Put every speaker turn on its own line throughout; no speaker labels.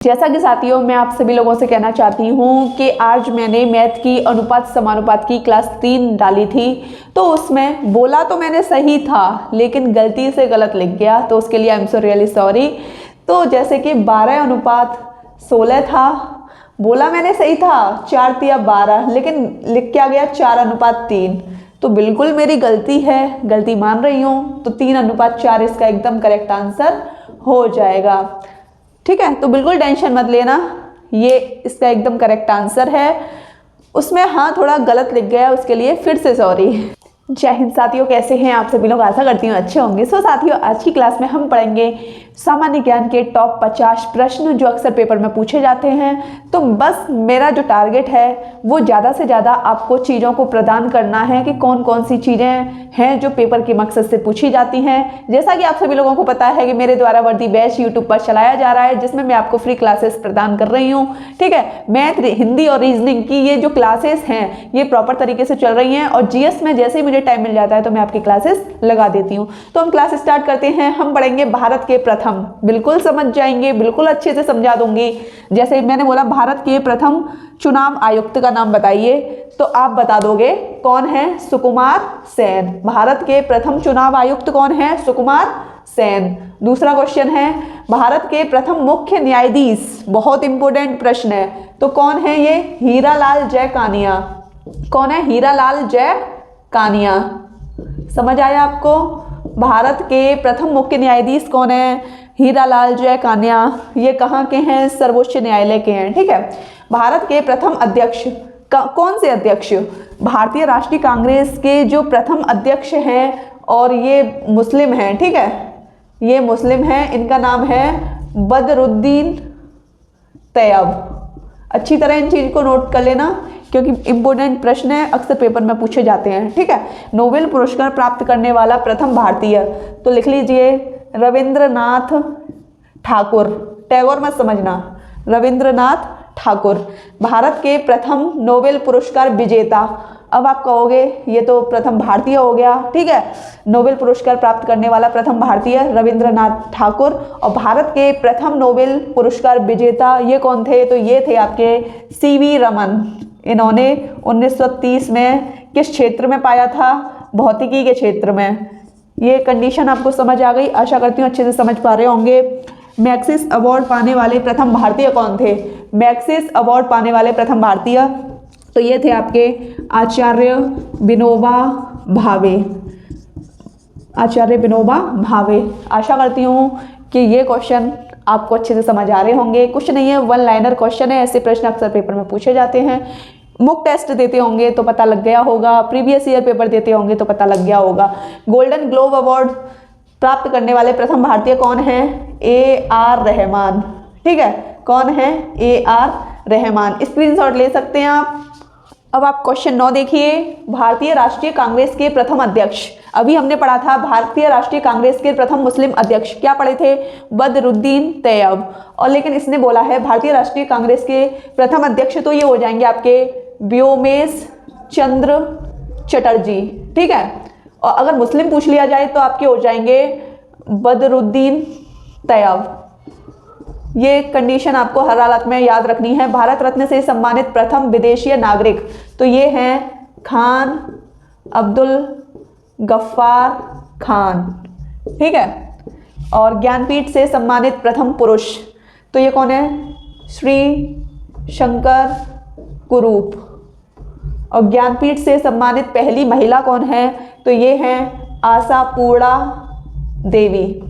जैसा कि साथियों मैं आप सभी लोगों से कहना चाहती हूँ कि आज मैंने मैथ की अनुपात समानुपात की क्लास 3 डाली थी, तो उसमें बोला तो मैंने सही था लेकिन गलती से गलत लिख गया, तो उसके लिए I am so really sorry. तो जैसे कि 12:16 था, बोला मैंने सही था 4 तिया 12, लेकिन लिख क्या गया 4:3, तो बिल्कुल मेरी गलती है, गलती मान रही हूँ। तो 3:4 इसका एकदम करेक्ट आंसर हो जाएगा। ठीक है, तो बिल्कुल टेंशन मत लेना, ये इसका एकदम करेक्ट आंसर है। उसमें हाँ थोड़ा गलत लिख गया, उसके लिए फिर से सॉरी। जय हिंद साथियों, कैसे हैं आप सभी लोग? आशा करती हूँ अच्छे होंगे। सो साथियों, आज की क्लास में हम पढ़ेंगे सामान्य ज्ञान के टॉप 50 प्रश्न जो अक्सर पेपर में पूछे जाते हैं। तो बस मेरा जो टारगेट है वो ज़्यादा से ज़्यादा आपको चीज़ों को प्रदान करना है कि कौन कौन सी चीज़ें हैं जो पेपर के मकसद से पूछी जाती हैं। जैसा कि आप सभी लोगों को पता है कि मेरे द्वारा वर्दी बैच यूट्यूब पर चलाया जा रहा है, जिसमें मैं आपको फ्री क्लासेस प्रदान कर रही हूँ। ठीक है, मैथ, हिंदी और रीजनिंग की ये जो क्लासेस हैं ये प्रॉपर तरीके से चल रही हैं, और जीएस में जैसे ही मुझे टाइम मिल जाता है तो मैं आपकी क्लासेस लगा देती हूँ। तो हम क्लास स्टार्ट करते हैं। हम पढ़ेंगे भारत के प्रथम, बिल्कुल समझ जाएंगे, बिल्कुल अच्छे से समझा दूंगी। जैसे मैंने बोला भारत के प्रथम चुनाव आयुक्त का नाम बताइए, तो आप बता दोगे कौन है? सुकुमार सेन। भारत के प्रथम चुनाव आयुक्त कौन है? सुकुमार सेन। दूसरा क्वेश्चन है भारत के प्रथम मुख्य न्यायाधीश, बहुत इंपॉर्टेंट प्रश्न है, तो कौन है ये? हीरालाल जय कानिया। कौन है? हीरालाल जय कानिया। समझ आया आपको? भारत के प्रथम मुख्य न्यायाधीश कौन है? हीरालाल जय कानिया। ये कहाँ के हैं? सर्वोच्च न्यायालय के हैं। ठीक है, भारत के प्रथम अध्यक्ष कौन से अध्यक्ष? भारतीय राष्ट्रीय कांग्रेस के जो प्रथम अध्यक्ष हैं, और ये मुस्लिम हैं। ठीक है, ये मुस्लिम हैं, इनका नाम है बदरुद्दीन तैयब। अच्छी तरह इन चीज़ को नोट कर लेना क्योंकि इंपॉर्टेंट प्रश्न है, अक्सर पेपर में पूछे जाते हैं। ठीक है, नोबेल पुरस्कार प्राप्त करने वाला प्रथम भारतीय, तो लिख लीजिए रविंद्रनाथ ठाकुर। टैगोर मत समझना, रविंद्रनाथ ठाकुर। भारत के प्रथम नोबेल पुरस्कार विजेता, अब आप कहोगे ये तो प्रथम भारतीय हो गया। ठीक है, नोबेल पुरस्कार प्राप्त करने वाला प्रथम भारतीय रविंद्रनाथ ठाकुर। और भारत के प्रथम नोबेल पुरस्कार विजेता ये कौन थे? तो ये थे आपके सीवी रमन। इन्होंने 1930 में किस क्षेत्र में पाया था? भौतिकी के क्षेत्र में। ये कंडीशन आपको समझ आ गई, आशा करती हूँ अच्छे से समझ पा रहे होंगे। मैक्सिस अवार्ड पाने वाले प्रथम भारतीय कौन थे? मैक्सिस अवार्ड पाने वाले प्रथम भारतीय, तो ये थे आपके आचार्य विनोबा भावे। आचार्य विनोबा भावे। आशा करती हूँ कि ये क्वेश्चन आपको अच्छे से समझ आ रहे होंगे। कुछ नहीं है, वन लाइनर क्वेश्चन है, ऐसे प्रश्न अक्सर पेपर में पूछे जाते हैं। मुक टेस्ट देते होंगे तो पता लग गया होगा, प्रीवियस ईयर पेपर देते होंगे तो पता लग गया होगा। गोल्डन ग्लोब अवार्ड प्राप्त करने वाले प्रथम भारतीय कौन है? AR रहमान। ठीक है, कौन है? AR रहमान। स्क्रीनशॉट ले सकते हैं आप। अब आप क्वेश्चन 9 देखिए, भारतीय राष्ट्रीय कांग्रेस के प्रथम अध्यक्ष। अभी हमने पढ़ा था भारतीय राष्ट्रीय कांग्रेस के प्रथम मुस्लिम अध्यक्ष, क्या पढ़े थे? बदरुद्दीन तैयब। और लेकिन इसने बोला है भारतीय राष्ट्रीय कांग्रेस के प्रथम अध्यक्ष, तो ये हो जाएंगे आपके व्योमेश चंद्र चटर्जी। ठीक है, और अगर मुस्लिम पूछ लिया जाए तो आपके हो जाएंगे बदरुद्दीन तैयब। ये कंडीशन आपको हर हालत में याद रखनी है। भारत रत्न से सम्मानित प्रथम विदेशी नागरिक, तो ये हैं खान अब्दुल गफ्फार खान। ठीक है, और ज्ञानपीठ से सम्मानित प्रथम पुरुष, तो ये कौन है? श्री शंकर कुरूप। और ज्ञानपीठ से सम्मानित पहली महिला कौन है? तो ये हैं आशापूर्णा देवी।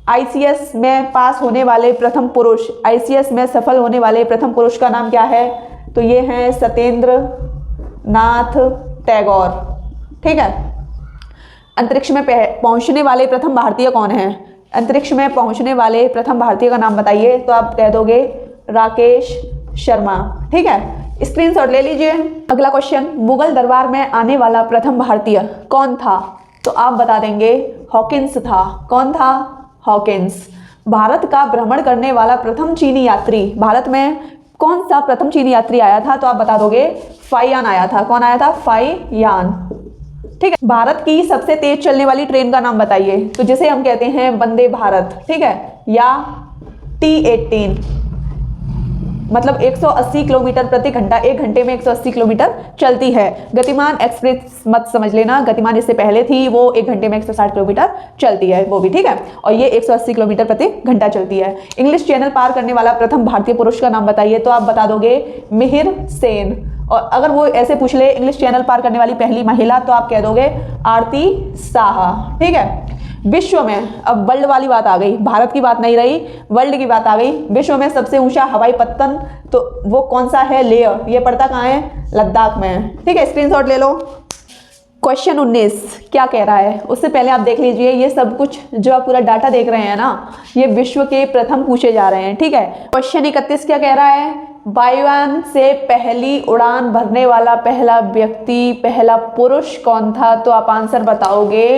ICS में पास होने वाले प्रथम पुरुष, ICS में सफल होने वाले प्रथम पुरुष का नाम क्या है? तो ये हैं सत्येंद्र नाथ टैगोर। ठीक है, अंतरिक्ष में पहुंचने वाले प्रथम भारतीय कौन है? अंतरिक्ष में पहुंचने वाले प्रथम भारतीय का नाम बताइए, तो आप कह दोगे राकेश शर्मा। ठीक है, स्क्रीनशॉट ले लीजिए। अगला क्वेश्चन, मुगल दरबार में आने वाला प्रथम भारतीय कौन था? तो आप बता देंगे हॉकिंस था। कौन था? हॉकिंस। भारत का भ्रमण करने वाला प्रथम चीनी यात्री, भारत में कौन सा प्रथम चीनी यात्री आया था? तो आप बता दोगे फाइयान आया था। कौन आया था? फाइयान। ठीक है, भारत की सबसे तेज चलने वाली ट्रेन का नाम बताइए, तो जिसे हम कहते हैं वंदे भारत। ठीक है, या T18 मतलब 180 किलोमीटर प्रति घंटा, 1 घंटे में 180 किलोमीटर चलती है। गतिमान एक्सप्रेस मत समझ लेना, गतिमान इससे पहले थी, वो 1 घंटे में 160 किलोमीटर चलती है, वो भी ठीक है, और ये 180 किलोमीटर प्रति घंटा चलती है। इंग्लिश चैनल पार करने वाला प्रथम भारतीय पुरुष का नाम बताइए, तो आप बता दोगे मिहिर सेन। और अगर वो ऐसे पूछ ले इंग्लिश चैनल पार करने वाली पहली महिला, तो आप कह दोगे आरती साहा, ठीक है। विश्व में, अब वर्ल्ड वाली बात आ गई, भारत की बात नहीं रही, वर्ल्ड की बात आ गई। विश्व में सबसे ऊंचा हवाई पत्तन तो वो कौन सा है? लेह। ये पड़ता कहाँ है? लद्दाख में है, ठीक है, स्क्रीनशॉट ले लो। क्वेश्चन 19 क्या कह रहा है, उससे पहले आप देख लीजिए, ये सब कुछ जो आप पूरा डाटा देख रहे हैं ना, ये विश्व के प्रथम पूछे जा रहे हैं, ठीक है। क्वेश्चन 31 क्या कह रहा है? वायुयान से पहली उड़ान भरने वाला पहला व्यक्ति, पहला पुरुष कौन था? तो आप आंसर बताओगे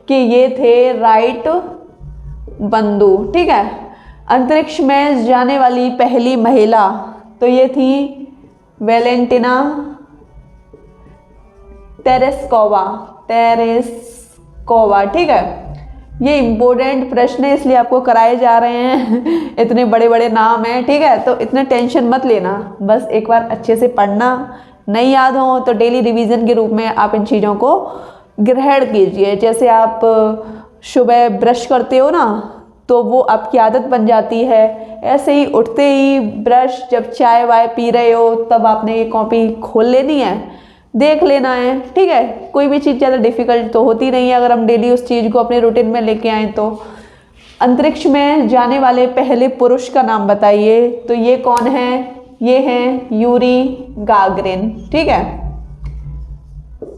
कि ये थे राइट बंधु, ठीक है। अंतरिक्ष में जाने वाली पहली महिला, तो ये थी वेलेंटिना तेरेस्कोवा, ठीक है। ये इम्पोर्टेंट प्रश्न है, इसलिए आपको कराए जा रहे हैं इतने बड़े बड़े नाम हैं, ठीक है, तो इतना टेंशन मत लेना, बस एक बार अच्छे से पढ़ना, नहीं याद हो तो डेली रिवीजन के रूप में आप इन चीज़ों को ग्रहण कीजिए। जैसे आप सुबह ब्रश करते हो ना, तो वो आपकी आदत बन जाती है, ऐसे ही उठते ही ब्रश, जब चाय वाय पी रहे हो तब आपने ये कॉपी खोल लेनी है, देख लेना है, ठीक है। कोई भी चीज़ ज़्यादा डिफिकल्ट तो होती नहीं है अगर हम डेली उस चीज़ को अपने रूटीन में लेके आएँ तो। अंतरिक्ष में जाने वाले पहले पुरुष का नाम बताइए, तो ये कौन है? ये हैं यूरी गागरिन, ठीक है।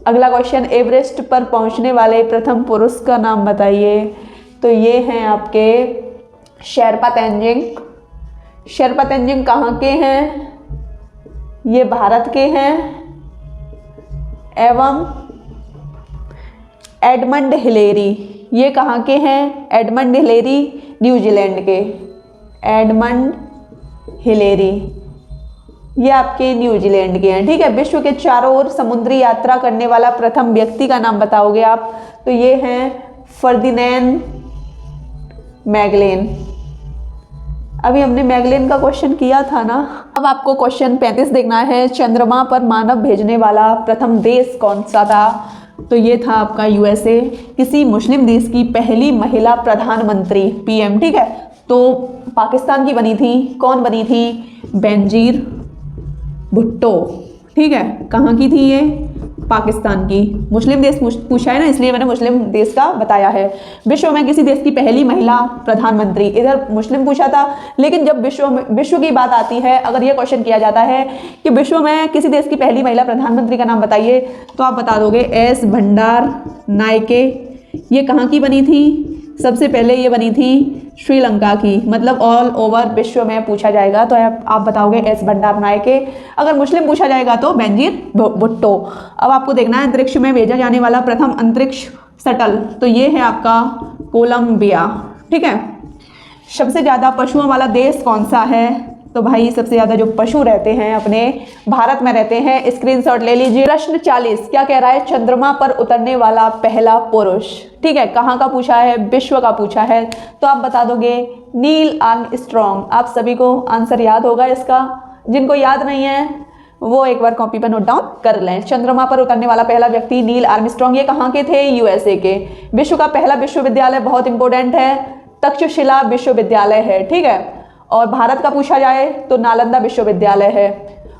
अगला क्वेश्चन, एवरेस्ट पर पहुंचने वाले प्रथम पुरुष का नाम बताइए, तो ये हैं आपके शेरपा तेंजिंग। शेरपा तेंजिंग कहाँ के हैं? ये भारत के हैं। एवं एडमंड हिलेरी, ये कहाँ के हैं? एडमंड हिलेरी न्यूजीलैंड के, एडमंड हिलेरी ये आपके न्यूजीलैंड के हैं, ठीक है। विश्व के चारों ओर समुद्री यात्रा करने वाला प्रथम व्यक्ति का नाम बताओगे आप, तो ये हैं फर्दिनैंड मैगलेन। अभी हमने मैगलेन का क्वेश्चन किया था ना। अब आपको क्वेश्चन 35 देखना है, चंद्रमा पर मानव भेजने वाला प्रथम देश कौन सा था? तो ये था आपका यूएसए। किसी मुस्लिम देश की पहली महिला प्रधानमंत्री, पीएम, ठीक है, तो पाकिस्तान की बनी थी। कौन बनी थी? बेनजीर भुट्टो, ठीक है। कहाँ की थी ये? पाकिस्तान की। मुस्लिम देश पूछा है ना, इसलिए मैंने मुस्लिम देश का बताया है। विश्व में किसी देश की पहली महिला प्रधानमंत्री, इधर मुस्लिम पूछा था, लेकिन जब विश्व की बात आती है, अगर ये क्वेश्चन किया जाता है कि विश्व में किसी देश की पहली महिला प्रधानमंत्री का नाम बताइए, तो आप बता दोगे एस भंडार नायके। ये कहाँ की बनी थी? सबसे पहले ये बनी थी श्रीलंका की, मतलब ऑल ओवर विश्व में पूछा जाएगा तो आप बताओगे एस भंडार नायके। अगर मुस्लिम पूछा जाएगा तो बेनजीर भुट्टो। अब आपको देखना है अंतरिक्ष में भेजा जाने वाला प्रथम अंतरिक्ष शटल, तो ये है आपका कोलंबिया, ठीक है। सबसे ज़्यादा पशुओं वाला देश कौन सा है? तो भाई सबसे ज़्यादा जो पशु रहते हैं अपने भारत में रहते हैं। स्क्रीनशॉट ले लीजिए। प्रश्न 40 क्या कह रहा है? चंद्रमा पर उतरने वाला पहला पुरुष, ठीक है। कहाँ का पूछा है? विश्व का पूछा है, तो आप बता दोगे नील आर्मस्ट्रॉन्ग। आप सभी को आंसर याद होगा इसका, जिनको याद नहीं है वो एक बार कॉपी पर नोट डाउन कर लें। चंद्रमा पर उतरने वाला पहला व्यक्ति नील आर्मस्ट्रॉन्ग। ये कहाँ के थे? यूएसए के। विश्व का पहला विश्वविद्यालय बहुत इंपॉर्टेंट है, तक्षशिला विश्वविद्यालय है, ठीक है। और भारत का पूछा जाए तो नालंदा विश्वविद्यालय है।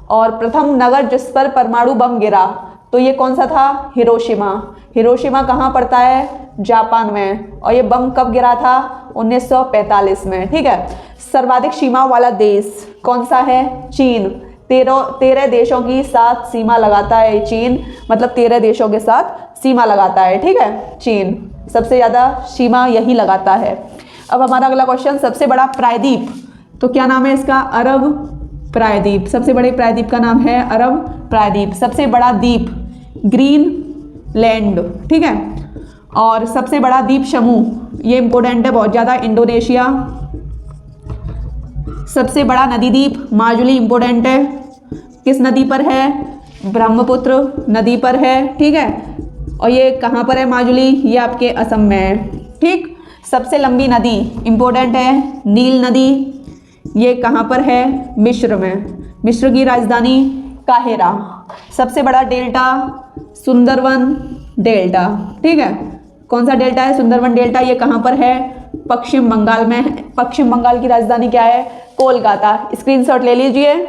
और प्रथम नगर जिस पर परमाणु बम गिरा, तो ये कौन सा था? हिरोशिमा। हिरोशिमा कहाँ पड़ता है? जापान में। और ये बम कब गिरा था? 1945 में, ठीक है। सर्वाधिक सीमाओं वाला देश कौन सा है? चीन। 13 देशों की साथ सीमा लगाता है चीन, मतलब 13 देशों के साथ सीमा लगाता है, ठीक है। चीन सबसे ज़्यादा सीमा यही लगाता है। अब हमारा अगला क्वेश्चन, सबसे बड़ा प्रायद्वीप, तो क्या नाम है इसका? अरब प्रायद्वीप। सबसे बड़े प्रायद्वीप का नाम है अरब प्रायद्वीप। सबसे बड़ा द्वीप ग्रीनलैंड, ठीक है। और सबसे बड़ा द्वीप समूह, ये इंपॉर्टेंट है बहुत ज़्यादा, इंडोनेशिया। सबसे बड़ा नदी द्वीप माजुली, इंपॉर्टेंट है। किस नदी पर है? ब्रह्मपुत्र नदी पर है, ठीक है। और ये कहाँ पर है माजुली? ये आपके असम में है, ठीक। सबसे लंबी नदी इंपॉर्टेंट है, नील नदी। ये कहाँ पर है? मिस्र में। मिस्र की राजधानी काहिरा। सबसे बड़ा डेल्टा सुंदरवन डेल्टा, ठीक है। कौन सा डेल्टा है? सुंदरवन डेल्टा। ये कहाँ पर है? पश्चिम बंगाल में है। पश्चिम बंगाल की राजधानी क्या है? कोलकाता। स्क्रीनशॉट ले लीजिए।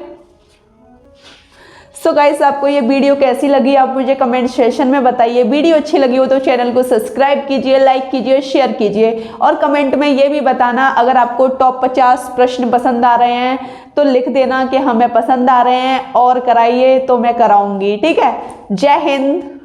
सो गाइस, आपको ये वीडियो कैसी लगी आप मुझे कमेंट सेशन में बताइए। वीडियो अच्छी लगी हो तो चैनल को सब्सक्राइब कीजिए, लाइक कीजिए, शेयर कीजिए और कमेंट में ये भी बताना अगर आपको टॉप 50 प्रश्न पसंद आ रहे हैं तो लिख देना कि हमें पसंद आ रहे हैं और कराइए तो मैं कराऊंगी, ठीक है। जय हिंद।